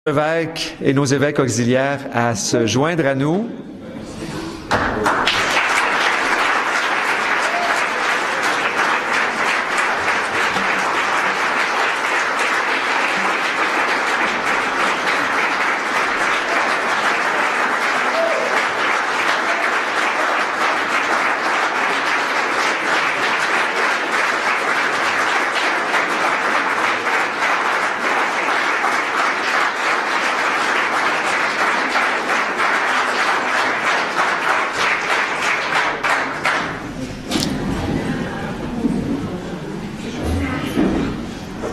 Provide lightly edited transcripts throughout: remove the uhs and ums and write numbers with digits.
Évêques et nos évêques auxiliaires à se joindre à nous.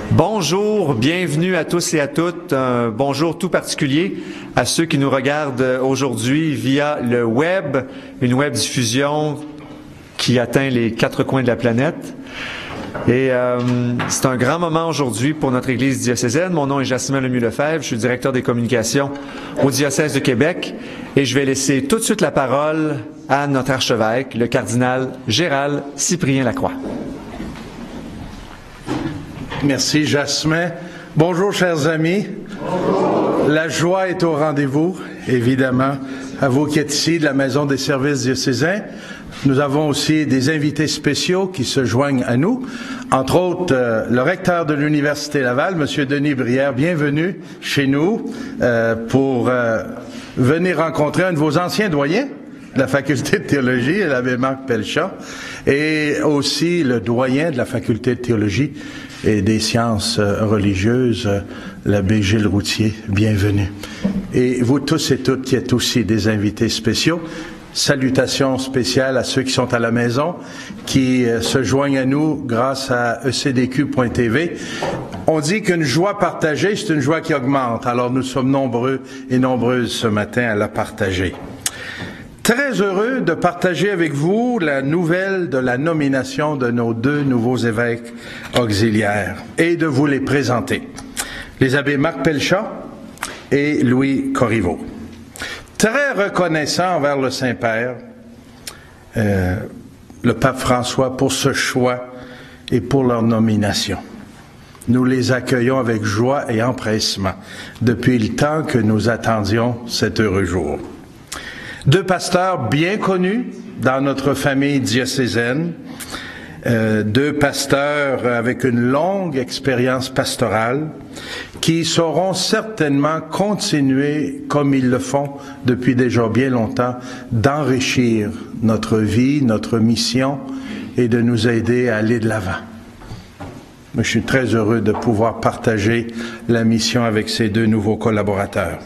Bonjour, bienvenue à tous et à toutes. Un bonjour tout particulier à ceux qui nous regardent aujourd'hui via le web, une web diffusion qui atteint les quatre coins de la planète. Et c'est un grand moment aujourd'hui pour notre Église diocésaine. Mon nom est Jasmin Lemieux-Lefebvre, je suis directeur des communications au diocèse de Québec et je vais laisser tout de suite la parole à notre archevêque, le cardinal Gérald Cyprien Lacroix. Merci, Jasmin. Bonjour, chers amis. Bonjour. La joie est au rendez-vous, évidemment, à vous qui êtes ici de la Maison des services diocésains. Nous avons aussi des invités spéciaux qui se joignent à nous. Entre autres, le recteur de l'Université Laval, M. Denis Brière, bienvenue chez nous pour venir rencontrer un de vos anciens doyens de la Faculté de théologie, l'abbé Marc Pelchat, et aussi le doyen de la Faculté de théologie et des sciences religieuses, l'abbé Gilles Routier, bienvenue. Et vous tous et toutes qui êtes aussi des invités spéciaux, salutations spéciales à ceux qui sont à la maison, qui se joignent à nous grâce à ecdq.tv. On dit qu'une joie partagée, c'est une joie qui augmente. Alors nous sommes nombreux et nombreuses ce matin à la partager. Très heureux de partager avec vous la nouvelle de la nomination de nos deux nouveaux évêques auxiliaires et de vous les présenter. Les abbés Marc Pelchat et Louis Corriveau. Très reconnaissant envers le Saint-Père, le pape François, pour ce choix et pour leur nomination. Nous les accueillons avec joie et empressement depuis le temps que nous attendions cet heureux jour. Deux pasteurs bien connus dans notre famille diocésaine, deux pasteurs avec une longue expérience pastorale qui sauront certainement continuer, comme ils le font depuis déjà bien longtemps, d'enrichir notre vie, notre mission et de nous aider à aller de l'avant. Je suis très heureux de pouvoir partager la mission avec ces deux nouveaux collaborateurs.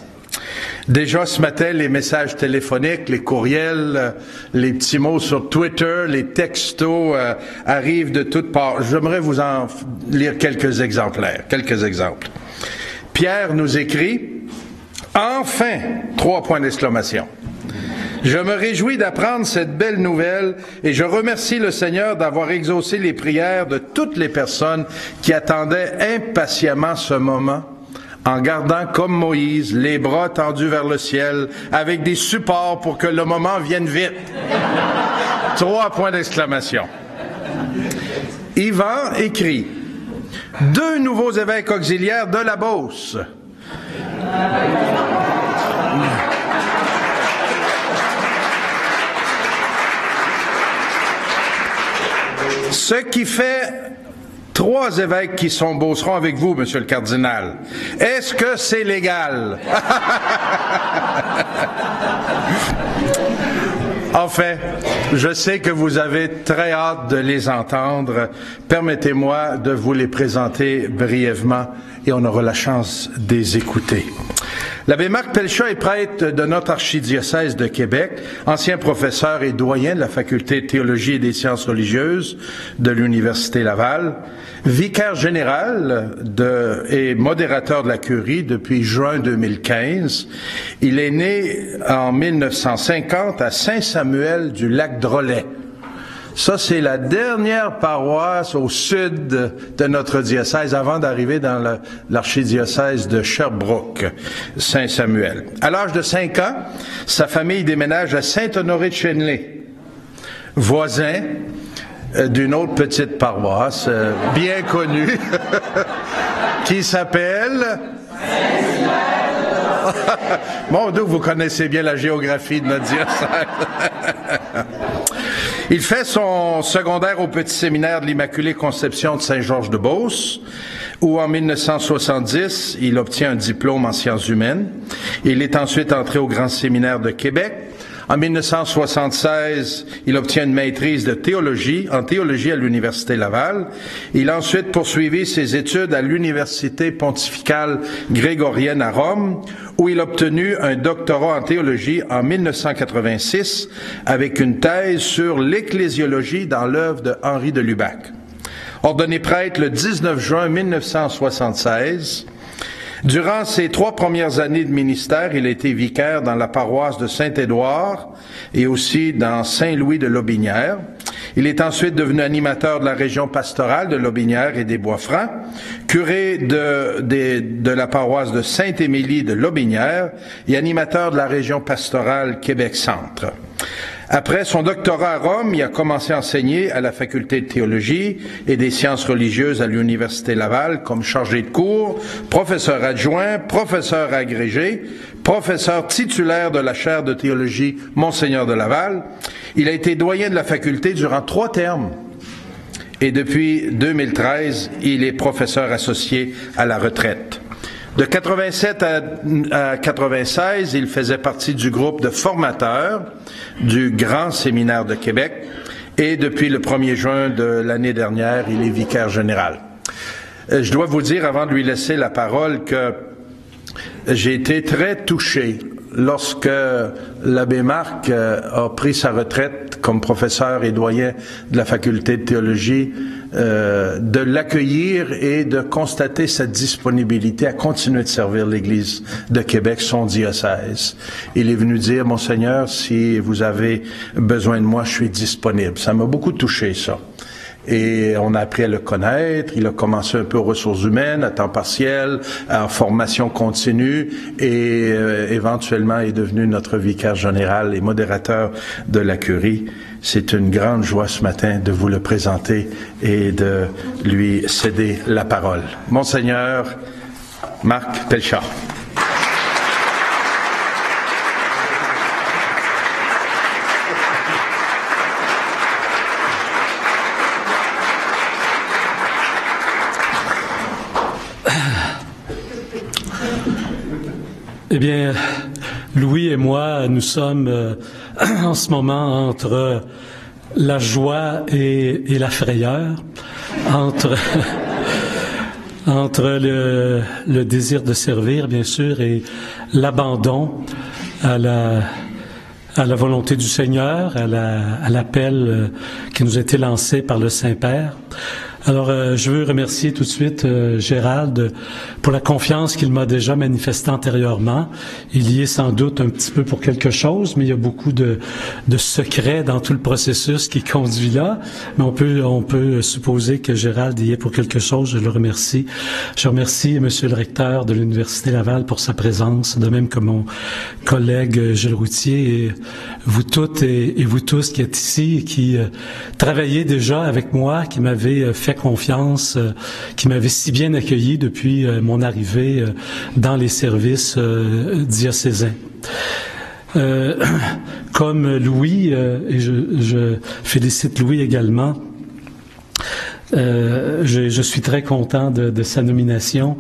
Déjà ce matin, les messages téléphoniques, les courriels, les petits mots sur Twitter, les textos arrivent de toutes parts. J'aimerais vous en lire quelques exemplaires, quelques exemples. Pierre nous écrit « Enfin !» 3 points d'exclamation. Je me réjouis d'apprendre cette belle nouvelle et je remercie le Seigneur d'avoir exaucé les prières de toutes les personnes qui attendaient impatiemment ce moment, en gardant comme Moïse les bras tendus vers le ciel avec des supports pour que le moment vienne vite. 3 points d'exclamation. Yvan écrit « Deux nouveaux évêques auxiliaires de la Beauce. » Ce qui fait 3 évêques qui sont beaucerons avec vous, Monsieur le cardinal. Est-ce que c'est légal? Enfin, je sais que vous avez très hâte de les entendre. Permettez-moi de vous les présenter brièvement et on aura la chance de les écouter. L'abbé Marc Pelchat est prêtre de notre archidiocèse de Québec, ancien professeur et doyen de la Faculté de théologie et des sciences religieuses de l'Université Laval, vicaire général et modérateur de la curie depuis juin 2015. Il est né en 1950 à Saint-Samuel du Lac-Drolet. Ça, c'est la dernière paroisse au sud de notre diocèse avant d'arriver dans l'archidiocèse de Sherbrooke, Saint-Samuel. À l'âge de 5 ans, sa famille déménage à Saint-Honoré-de-Chenley, voisin d'une autre petite paroisse bien connue qui s'appelle Saint-Hilaire Mon Dieu, vous connaissez bien la géographie de notre diocèse. Il fait son secondaire au petit séminaire de l'Immaculée Conception de Saint-Georges-de-Beauce, où en 1970, il obtient un diplôme en sciences humaines. Il est ensuite entré au Grand Séminaire de Québec. En 1976, il obtient une maîtrise de théologie, en théologie à l'Université Laval. Il a ensuite poursuivi ses études à l'Université pontificale grégorienne à Rome, où il a obtenu un doctorat en théologie en 1986 avec une thèse sur l'ecclésiologie dans l'œuvre de Henri de Lubac. Ordonné prêtre le 19 juin 1976, durant ses 3 premières années de ministère, il a été vicaire dans la paroisse de Saint-Édouard et aussi dans Saint-Louis de Lotbinière. Il est ensuite devenu animateur de la région pastorale de Lotbinière et des Bois-Francs, curé de la paroisse de Sainte-Émilie de Lotbinière et animateur de la région pastorale Québec-Centre. Après son doctorat à Rome, il a commencé à enseigner à la faculté de théologie et des sciences religieuses à l'Université Laval comme chargé de cours, professeur adjoint, professeur agrégé, professeur titulaire de la chaire de théologie Monseigneur de Laval. Il a été doyen de la faculté durant 3 termes. Et depuis 2013, il est professeur associé à la retraite. De 87 à 96, il faisait partie du groupe de formateurs du Grand Séminaire de Québec et depuis le 1er juin de l'année dernière, il est vicaire général. Je dois vous dire, avant de lui laisser la parole, que j'ai été très touché lorsque l'abbé Marc a pris sa retraite comme professeur et doyen de la faculté de théologie, de l'accueillir et de constater sa disponibilité à continuer de servir l'Église de Québec, son diocèse. Il est venu dire, Monseigneur, si vous avez besoin de moi, je suis disponible. Ça m'a beaucoup touché, ça. Et on a appris à le connaître. Il a commencé un peu aux ressources humaines, à temps partiel, en formation continue, et éventuellement est devenu notre vicaire général et modérateur de la curie. C'est une grande joie ce matin de vous le présenter et de lui céder la parole. Monseigneur Marc Pelchard. Eh bien, Louis et moi, nous sommes en ce moment entre la joie et la frayeur, entre le désir de servir, bien sûr, et l'abandon à la volonté du Seigneur, à l'appel qui nous a été lancé par le Saint-Père. Alors, je veux remercier tout de suite Gérald pour la confiance qu'il m'a déjà manifestée antérieurement. Il y est sans doute un petit peu pour quelque chose, mais il y a beaucoup de secrets dans tout le processus qui conduit là. Mais on peut supposer que Gérald y est pour quelque chose. Je le remercie. Je remercie Monsieur le recteur de l'Université Laval pour sa présence, de même que mon collègue Gilles Routier et vous toutes et vous tous qui êtes ici et qui travaillez déjà avec moi, qui m'avez fait confiance, qui m'avait si bien accueilli depuis mon arrivée dans les services diocésains. Comme Louis, et je félicite Louis également, je suis très content de sa nomination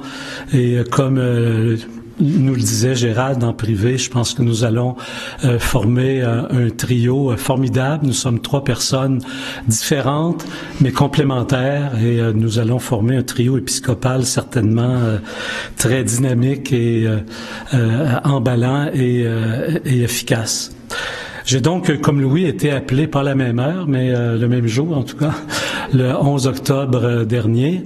et comme nous le disait Gérald en privé, je pense que nous allons former un trio formidable. Nous sommes 3 personnes différentes, mais complémentaires, et nous allons former un trio épiscopal certainement très dynamique et emballant et efficace. J'ai donc, comme Louis, été appelé pas la même heure, mais le même jour en tout cas, le 11 octobre dernier.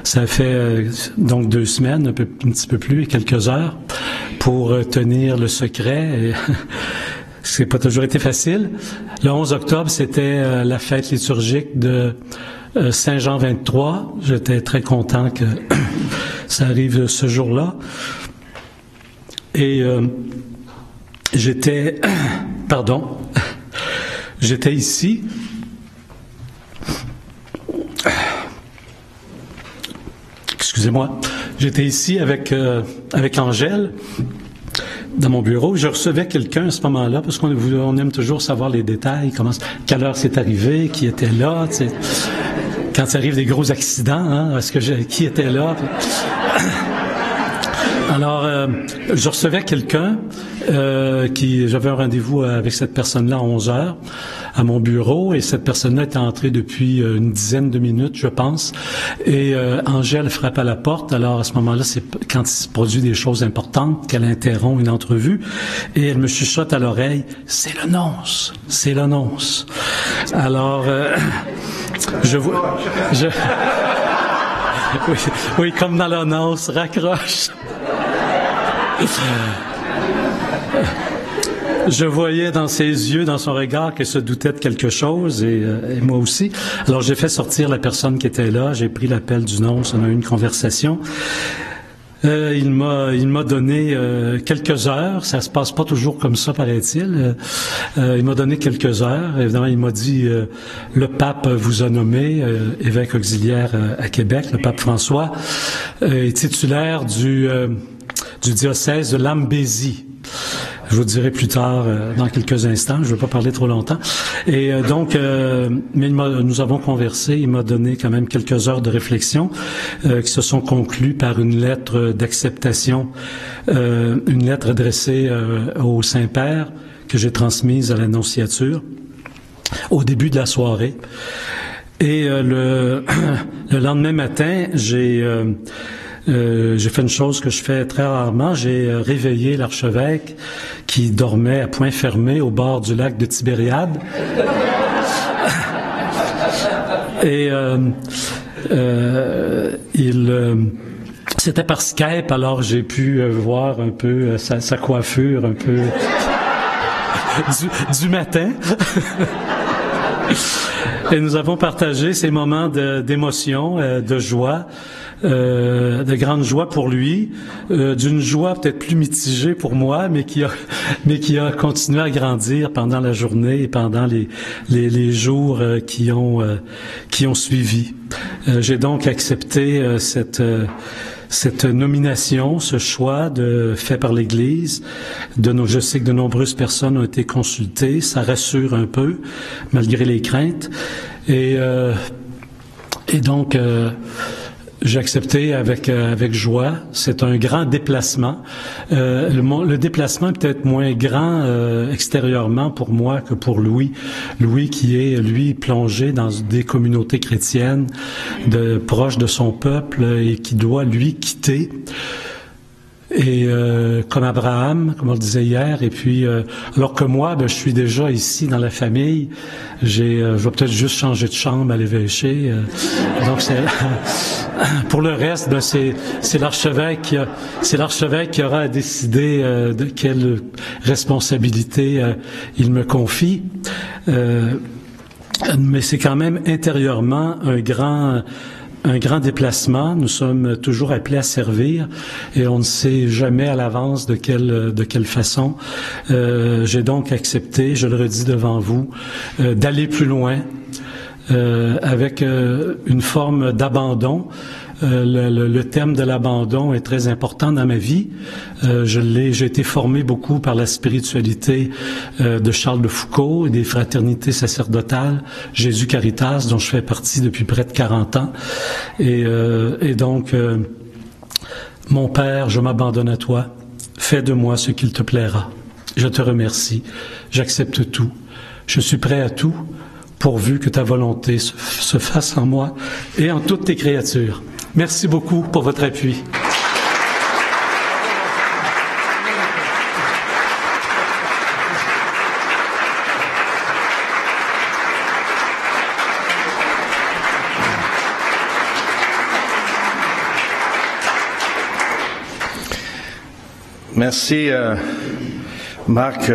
Ça fait donc 2 semaines, un petit peu plus, et quelques heures, pour tenir le secret. Et c'est pas toujours été facile. Le 11 octobre, c'était la fête liturgique de Saint Jean 23. J'étais très content que ça arrive ce jour-là. Et j'étais ici. Excusez-moi. J'étais ici avec Angèle dans mon bureau. Je recevais quelqu'un à ce moment-là, parce qu'on aime toujours savoir les détails, quelle heure c'est arrivé, qui était là, tu sais. Quand il arrive des gros accidents, hein, qui était là? Alors, je recevais quelqu'un j'avais un rendez-vous avec cette personne-là à 11h à mon bureau, et cette personne-là était entrée depuis une dizaine de minutes, je pense, et Angèle frappe à la porte. Alors, à ce moment-là, c'est quand il se produit des choses importantes qu'elle interrompt une entrevue, et elle me chuchote à l'oreille, « C'est le nonce, c'est le nonce. » Alors, oui, comme dans l'annonce, raccroche. Je voyais dans ses yeux, dans son regard, qu'elle se doutait de quelque chose, et moi aussi. Alors j'ai fait sortir la personne qui était là, j'ai pris l'appel du nonce, on a eu une conversation. Il m'a donné quelques heures. Ça se passe pas toujours comme ça, paraît-il. Il m'a donné quelques heures. Évidemment, il m'a dit le pape vous a nommé évêque auxiliaire à Québec. Le pape François est titulaire du diocèse de Lambésie. Je vous dirai plus tard, dans quelques instants. Je ne veux pas parler trop longtemps. Et mais nous avons conversé. Il m'a donné quand même quelques heures de réflexion qui se sont conclues par une lettre d'acceptation, une lettre adressée au Saint-Père que j'ai transmise à l'Annonciature au début de la soirée. Et le lendemain matin, j'ai fait une chose que je fais très rarement. J'ai réveillé l'archevêque qui dormait à point fermé au bord du lac de Tibériade. Et c'était par Skype, alors j'ai pu voir un peu sa coiffure, un peu du matin. Et nous avons partagé ces moments d'émotion, de joie, de grande joie pour lui, d'une joie peut-être plus mitigée pour moi, mais qui a continué à grandir pendant la journée et pendant les jours qui ont suivi. J'ai donc accepté cette nomination, ce choix fait par l'Église. Je sais que de nombreuses personnes ont été consultées. Ça rassure un peu, malgré les craintes. Et donc, j'ai accepté avec joie. C'est un grand déplacement. Le déplacement est peut-être moins grand extérieurement pour moi que pour Louis. Louis qui est, plongé dans des communautés chrétiennes, proche de son peuple, et qui doit, quitter. Et comme Abraham, comme on le disait hier, et puis alors que moi, je suis déjà ici dans la famille, je vais peut-être juste changer de chambre à l'évêché. Donc pour le reste, c'est l'archevêque qui aura à décider de quelle responsabilité il me confie. Mais c'est quand même intérieurement un grand déplacement. Nous sommes toujours appelés à servir et on ne sait jamais à l'avance de quelle façon. J'ai donc accepté, je le redis devant vous, d'aller plus loin avec une forme d'abandon. Le thème de l'abandon est très important dans ma vie. J'ai été formé beaucoup par la spiritualité de Charles de Foucault et des fraternités sacerdotales, Jésus Caritas, dont je fais partie depuis près de 40 ans. Et donc, mon Père, je m'abandonne à toi. Fais de moi ce qu'il te plaira. Je te remercie. J'accepte tout. Je suis prêt à tout, pourvu que ta volonté se fasse en moi et en toutes tes créatures. Merci beaucoup pour votre appui. Merci, Marc,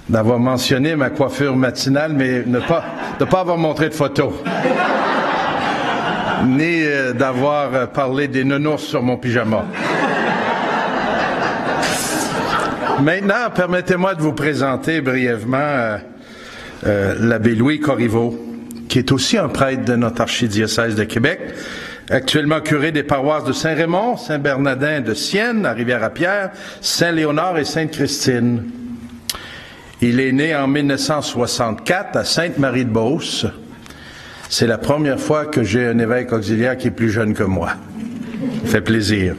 d'avoir mentionné ma coiffure matinale, mais de pas avoir montré de photos. Ni d'avoir parlé des nounours sur mon pyjama. Maintenant, permettez-moi de vous présenter brièvement l'abbé Louis Corriveau, qui est aussi un prêtre de notre archidiocèse de Québec. Actuellement curé des paroisses de Saint-Raymond, Saint-Bernardin de Sienne, à Rivière-à-Pierre, Saint-Léonard et Sainte-Christine. Il est né en 1964 à Sainte-Marie-de-Beauce. C'est la première fois que j'ai un évêque auxiliaire qui est plus jeune que moi. Ça fait plaisir.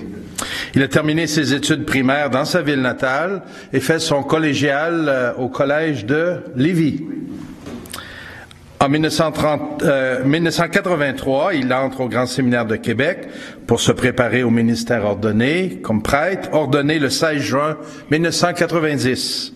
Il a terminé ses études primaires dans sa ville natale et fait son collégial au collège de Lévis. En 1983, il entre au Grand Séminaire de Québec pour se préparer au ministère ordonné comme prêtre, ordonné le 16 juin 1990.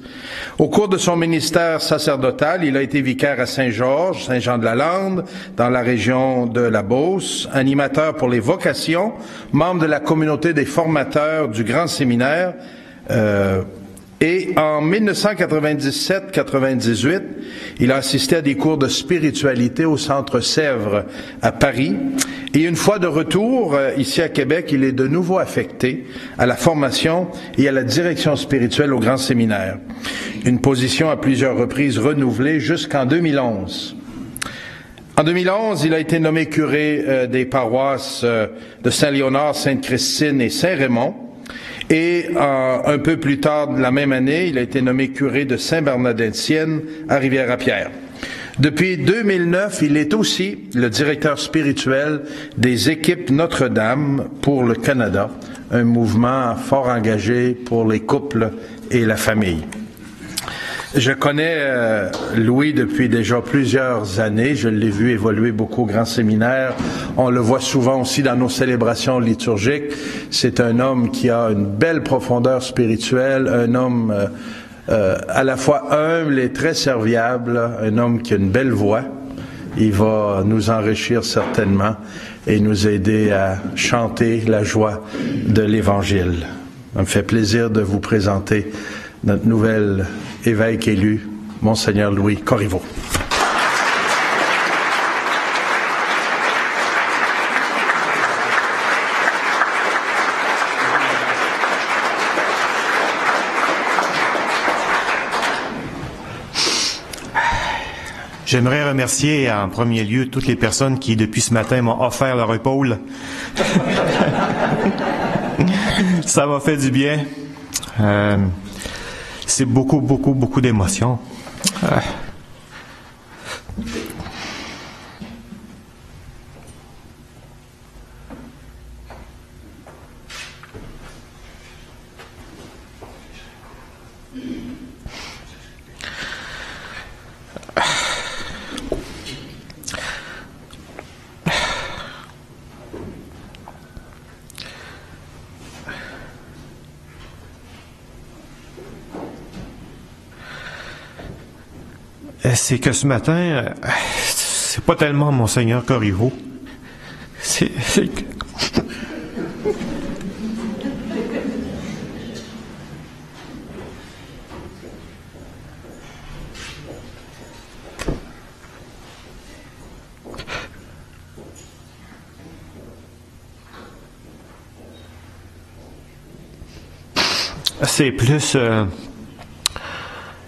Au cours de son ministère sacerdotal, il a été vicaire à Saint-Georges, Saint-Jean-de-la-Lande, dans la région de la Beauce, animateur pour les vocations, membre de la communauté des formateurs du Grand Séminaire, et en 1997-98, il a assisté à des cours de spiritualité au Centre Sèvres à Paris. Et une fois de retour ici à Québec, il est de nouveau affecté à la formation et à la direction spirituelle au Grand Séminaire. Une position à plusieurs reprises renouvelée jusqu'en 2011. En 2011, il a été nommé curé des paroisses de Saint-Léonard, Sainte-Christine et Saint-Raymond. Et un peu plus tard la même année, il a été nommé curé de Saint-Bernardin de Sienne à Rivière-à-Pierre. Depuis 2009, il est aussi le directeur spirituel des équipes Notre-Dame pour le Canada, un mouvement fort engagé pour les couples et la famille. Je connais Louis depuis déjà plusieurs années. Je l'ai vu évoluer beaucoup au Grand Séminaire. On le voit souvent aussi dans nos célébrations liturgiques. C'est un homme qui a une belle profondeur spirituelle, un homme à la fois humble et très serviable, un homme qui a une belle voix. Il va nous enrichir certainement et nous aider à chanter la joie de l'Évangile. Ça me fait plaisir de vous présenter notre nouvel évêque élu, Monseigneur Louis Corriveau. J'aimerais remercier en premier lieu toutes les personnes qui, depuis ce matin, m'ont offert leur épaule. Ça m'a fait du bien. C'est beaucoup d'émotions. C'est que ce matin, c'est pas tellement Monseigneur Corriveau. C'est que...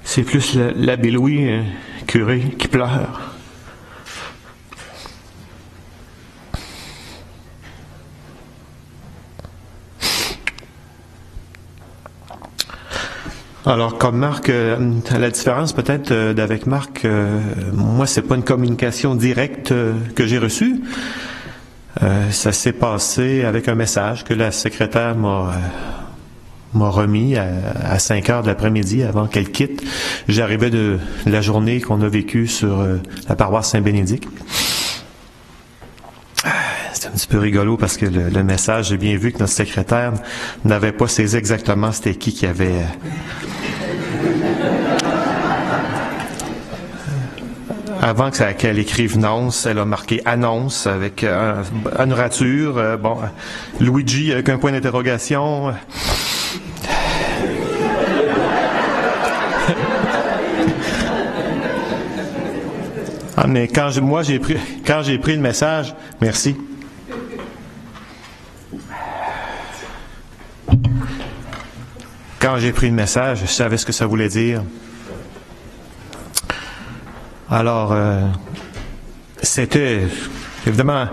C'est plus l'abbé Louis, curé, qui pleure. Alors, comme Marc, la différence peut-être d'avec Marc, moi, c'est pas une communication directe que j'ai reçue. Ça s'est passé avec un message que la secrétaire m'a remis à 5 heures de l'après-midi avant qu'elle quitte. J'arrivais de la journée qu'on a vécue sur la paroisse Saint-Bénédicte. C'était un petit peu rigolo parce que le message, j'ai bien vu que notre secrétaire n'avait pas saisi exactement c'était qui avait... Avant qu'elle écrive nonce, elle a marqué annonce avec une rature. Luigi avec un point d'interrogation. Mais quand j'ai pris le message, merci. Quand j'ai pris le message, je savais ce que ça voulait dire. Alors, c'était évidemment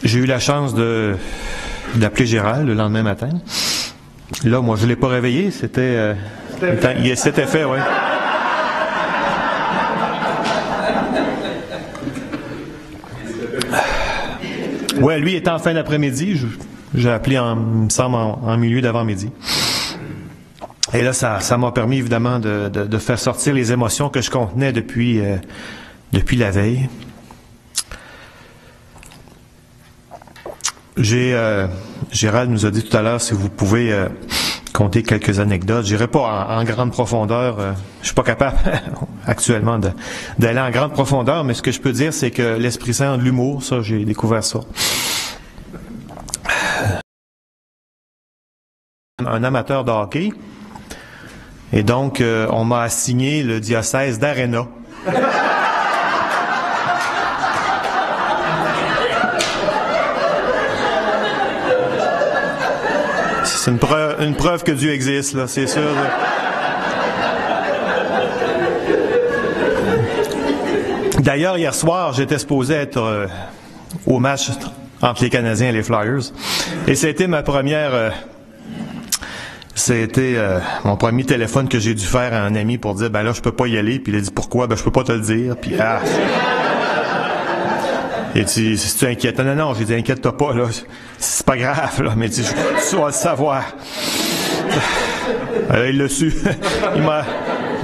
j'ai eu la chance d'appeler Gérald le lendemain matin. Là, moi, je l'ai pas réveillé. C'était fait, oui. Ouais, lui était en fin d'après-midi. J'ai appelé, il me semble, en milieu d'avant-midi. Et là, ça m'a permis, évidemment, de faire sortir les émotions que je contenais depuis la veille. Gérald nous a dit tout à l'heure, si vous pouvez compter quelques anecdotes. J'irai pas en grande profondeur. Je suis pas capable actuellement d'aller en grande profondeur, mais ce que je peux dire, c'est que l'Esprit Saint a de l'humour. Ça, j'ai découvert ça. Un amateur de hockey. Et donc, on m'a assigné le diocèse d'Arena. C'est une preuve que Dieu existe, là, c'est sûr. D'ailleurs, hier soir, j'étais supposé être au match entre les Canadiens et les Flyers. Et ça a été ma première... C'était mon premier téléphone que j'ai dû faire à un ami pour dire, ben là, je peux pas y aller. Puis il a dit, pourquoi? Ben, je peux pas te le dire. Puis, Et tu inquiète? Non, j'ai dit, inquiète-toi pas, là. C'est pas grave, là, mais tu vas le savoir. Il l'a su.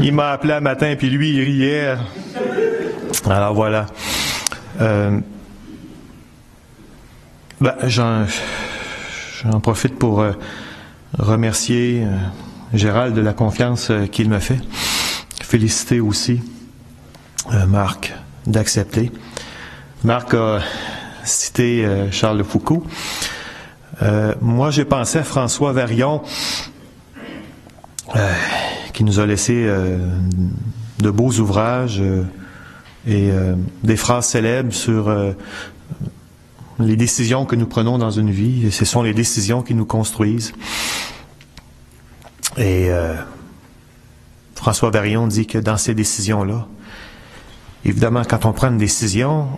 Il m'a appelé un matin, puis lui, il riait. Alors, voilà. J'en profite pour remercier Gérald de la confiance qu'il me fait. Féliciter aussi Marc d'accepter. Marc a cité Charles de Foucault. Moi, j'ai pensé à François Varion, qui nous a laissé de beaux ouvrages et des phrases célèbres sur les décisions que nous prenons dans une vie. Et ce sont les décisions qui nous construisent. Et François Varion dit que dans ces décisions-là, évidemment, quand on prend une décision,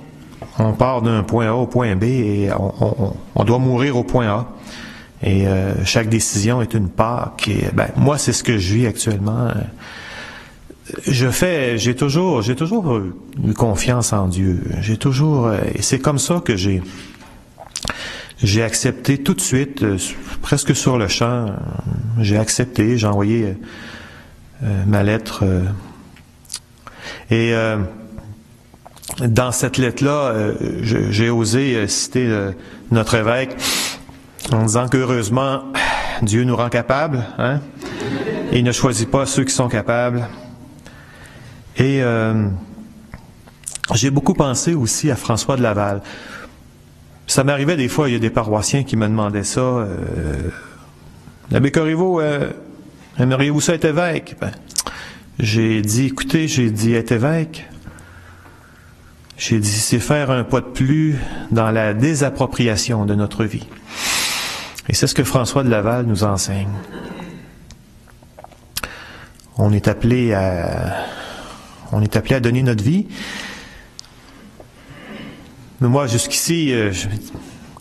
on part d'un point A au point B et on doit mourir au point A. Et chaque décision est une Pâque. Et moi, c'est ce que je vis actuellement. J'ai toujours eu confiance en Dieu. Et c'est comme ça que j'ai accepté tout de suite, presque sur le champ. J'ai accepté, j'ai envoyé ma lettre. Et dans cette lettre-là, j'ai osé citer notre évêque en disant qu'heureusement, Dieu nous rend capables, hein? Et il ne choisit pas ceux qui sont capables. Et j'ai beaucoup pensé aussi à François de Laval. Ça m'arrivait des fois, il y a des paroissiens qui me demandaient ça. L'abbé Corriveau, aimeriez-vous ça être évêque? J'ai dit, écoutez, être évêque, j'ai dit, c'est faire un pas de plus dans la désappropriation de notre vie. Et c'est ce que François de Laval nous enseigne. On est appelé à donner notre vie. Mais moi, jusqu'ici,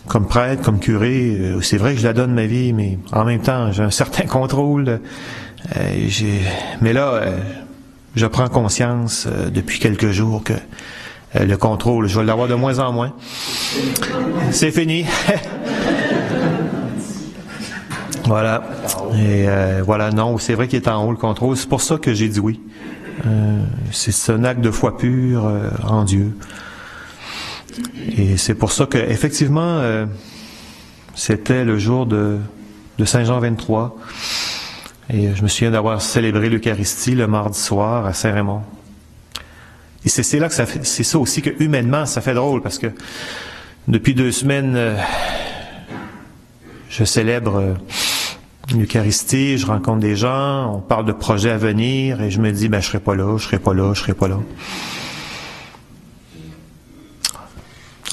comme prêtre, comme curé, c'est vrai que je la donne ma vie, mais en même temps, j'ai un certain contrôle. Mais là, je prends conscience depuis quelques jours que le contrôle, je vais l'avoir de moins en moins. C'est fini. Voilà. Et voilà, non, c'est vrai qu'il est en haut le contrôle. C'est pour ça que j'ai dit oui. C'est un acte de foi pure en Dieu. Et c'est pour ça que, effectivement, c'était le jour de Saint Jean 23. Et je me souviens d'avoir célébré l'Eucharistie le mardi soir à Saint-Raymond. Et c'est là que c'est ça aussi que humainement, ça fait drôle, parce que depuis 2 semaines, je célèbre l'Eucharistie, je rencontre des gens, on parle de projets à venir, et je me dis, je serai pas là.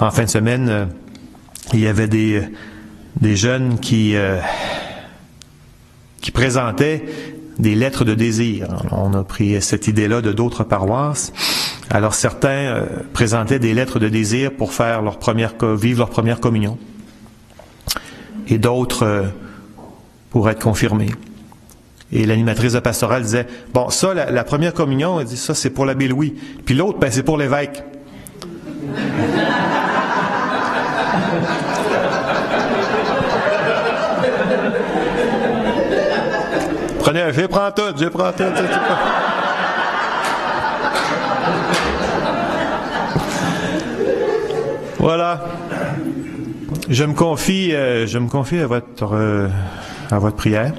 En fin de semaine, il y avait des jeunes qui présentaient des lettres de désir. On a pris cette idée-là de d'autres paroisses. Alors certains présentaient des lettres de désir pour faire vivre leur première communion. Et d'autres pour être confirmés. Et l'animatrice de pastorale disait, bon, ça, la première communion, elle dit, ça, c'est pour l'abbé Louis. Puis l'autre, ben, c'est pour l'évêque. Je prends tout. Voilà. Je me confie à votre prière.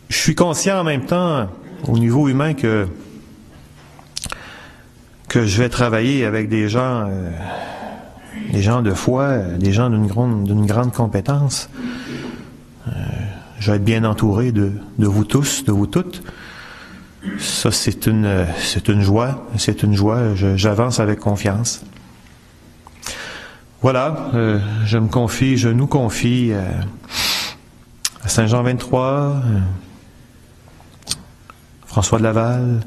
Je suis conscient en même temps, au niveau humain, que je vais travailler avec des gens de foi, des gens d'une grande compétence. Je vais être bien entouré de vous tous, de vous toutes. Ça, c'est une joie. J'avance avec confiance. Voilà, je nous confie à Saint Jean 23, François de Laval.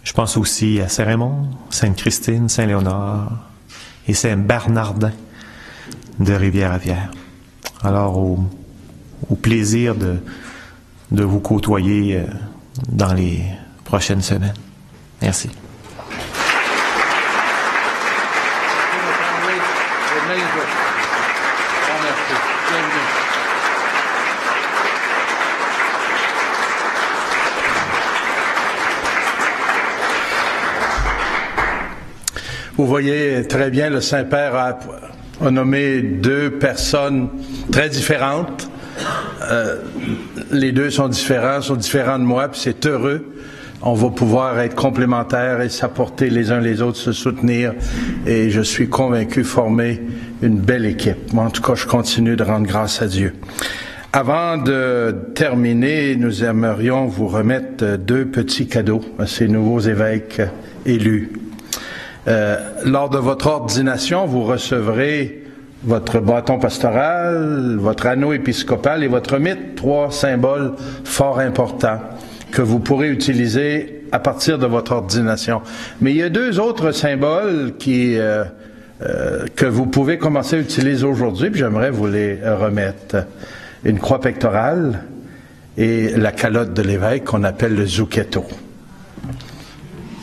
Je pense aussi à Saint Raymond, Sainte Christine, Saint Léonard et Saint Bernardin de Rivière-à-Pierre. Alors, au plaisir de vous côtoyer dans les prochaines semaines. Merci. Vous voyez très bien, le Saint-Père a nommé deux personnes très différentes. Les deux sont différents de moi, puis c'est heureux. On va pouvoir être complémentaires et s'apporter les uns les autres, se soutenir. Et je suis convaincu former une belle équipe. Moi, en tout cas, je continue de rendre grâce à Dieu. Avant de terminer, nous aimerions vous remettre deux petits cadeaux à ces nouveaux évêques élus. Lors de votre ordination, vous recevrez votre bâton pastoral, votre anneau épiscopal et votre mitre, 3 symboles fort importants que vous pourrez utiliser à partir de votre ordination. Mais il y a 2 autres symboles que vous pouvez commencer à utiliser aujourd'hui, puis j'aimerais vous les remettre. Une croix pectorale et la calotte de l'évêque qu'on appelle le zucchetto.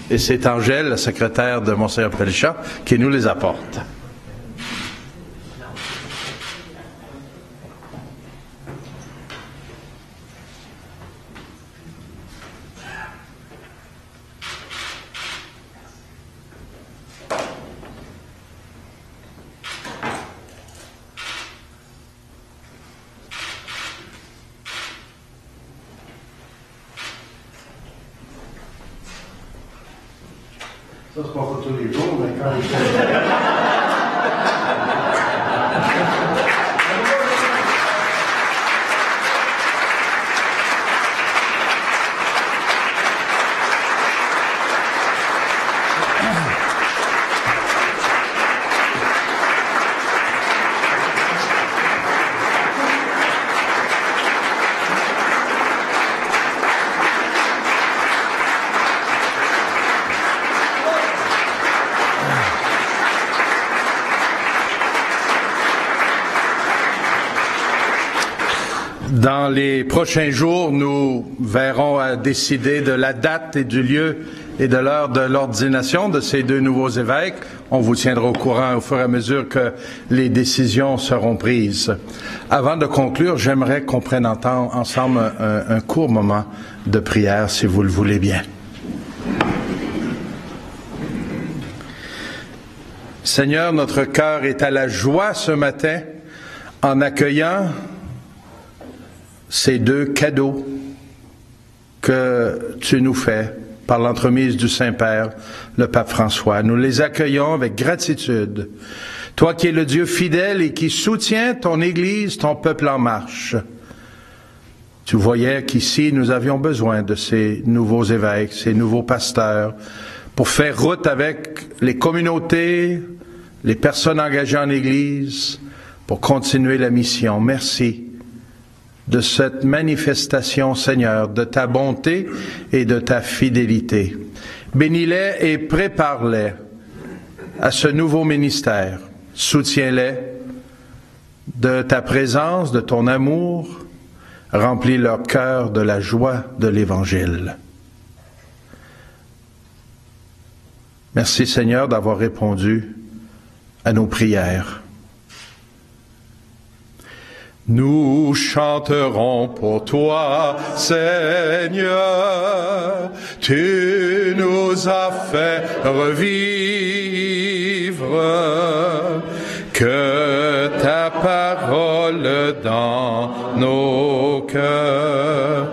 Et c'est Angèle, la secrétaire de Monseigneur Pellichat, qui nous les apporte. Ça, c'est pas pour tous les jours, mais quand Dans les prochains jours, nous verrons à décider de la date et du lieu et de l'heure de l'ordination de ces 2 nouveaux évêques. On vous tiendra au courant au fur et à mesure que les décisions seront prises. Avant de conclure, j'aimerais qu'on prenne ensemble un court moment de prière, si vous le voulez bien. Seigneur, notre cœur est à la joie ce matin en accueillant ces 2 cadeaux que tu nous fais par l'entremise du Saint-Père, le Pape François. Nous les accueillons avec gratitude. Toi qui es le Dieu fidèle et qui soutiens ton Église, ton peuple en marche. Tu voyais qu'ici, nous avions besoin de ces nouveaux évêques, ces nouveaux pasteurs, pour faire route avec les communautés, les personnes engagées en Église, pour continuer la mission. Merci de cette manifestation, Seigneur, de ta bonté et de ta fidélité. Bénis-les et prépare-les à ce nouveau ministère. Soutiens-les de ta présence, de ton amour. Remplis leur cœur de la joie de l'Évangile. Merci Seigneur d'avoir répondu à nos prières. Nous chanterons pour toi, Seigneur, tu nous as fait revivre, que ta parole dans nos cœurs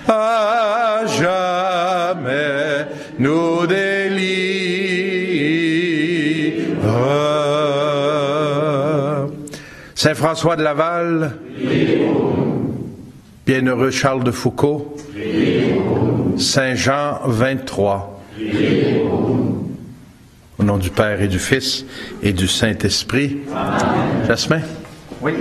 à jamais nous délivre. Saint François de Laval, bienheureux Charles de Foucault, Saint Jean 23, au nom du Père et du Fils et du Saint-Esprit. Jasmin? Oui.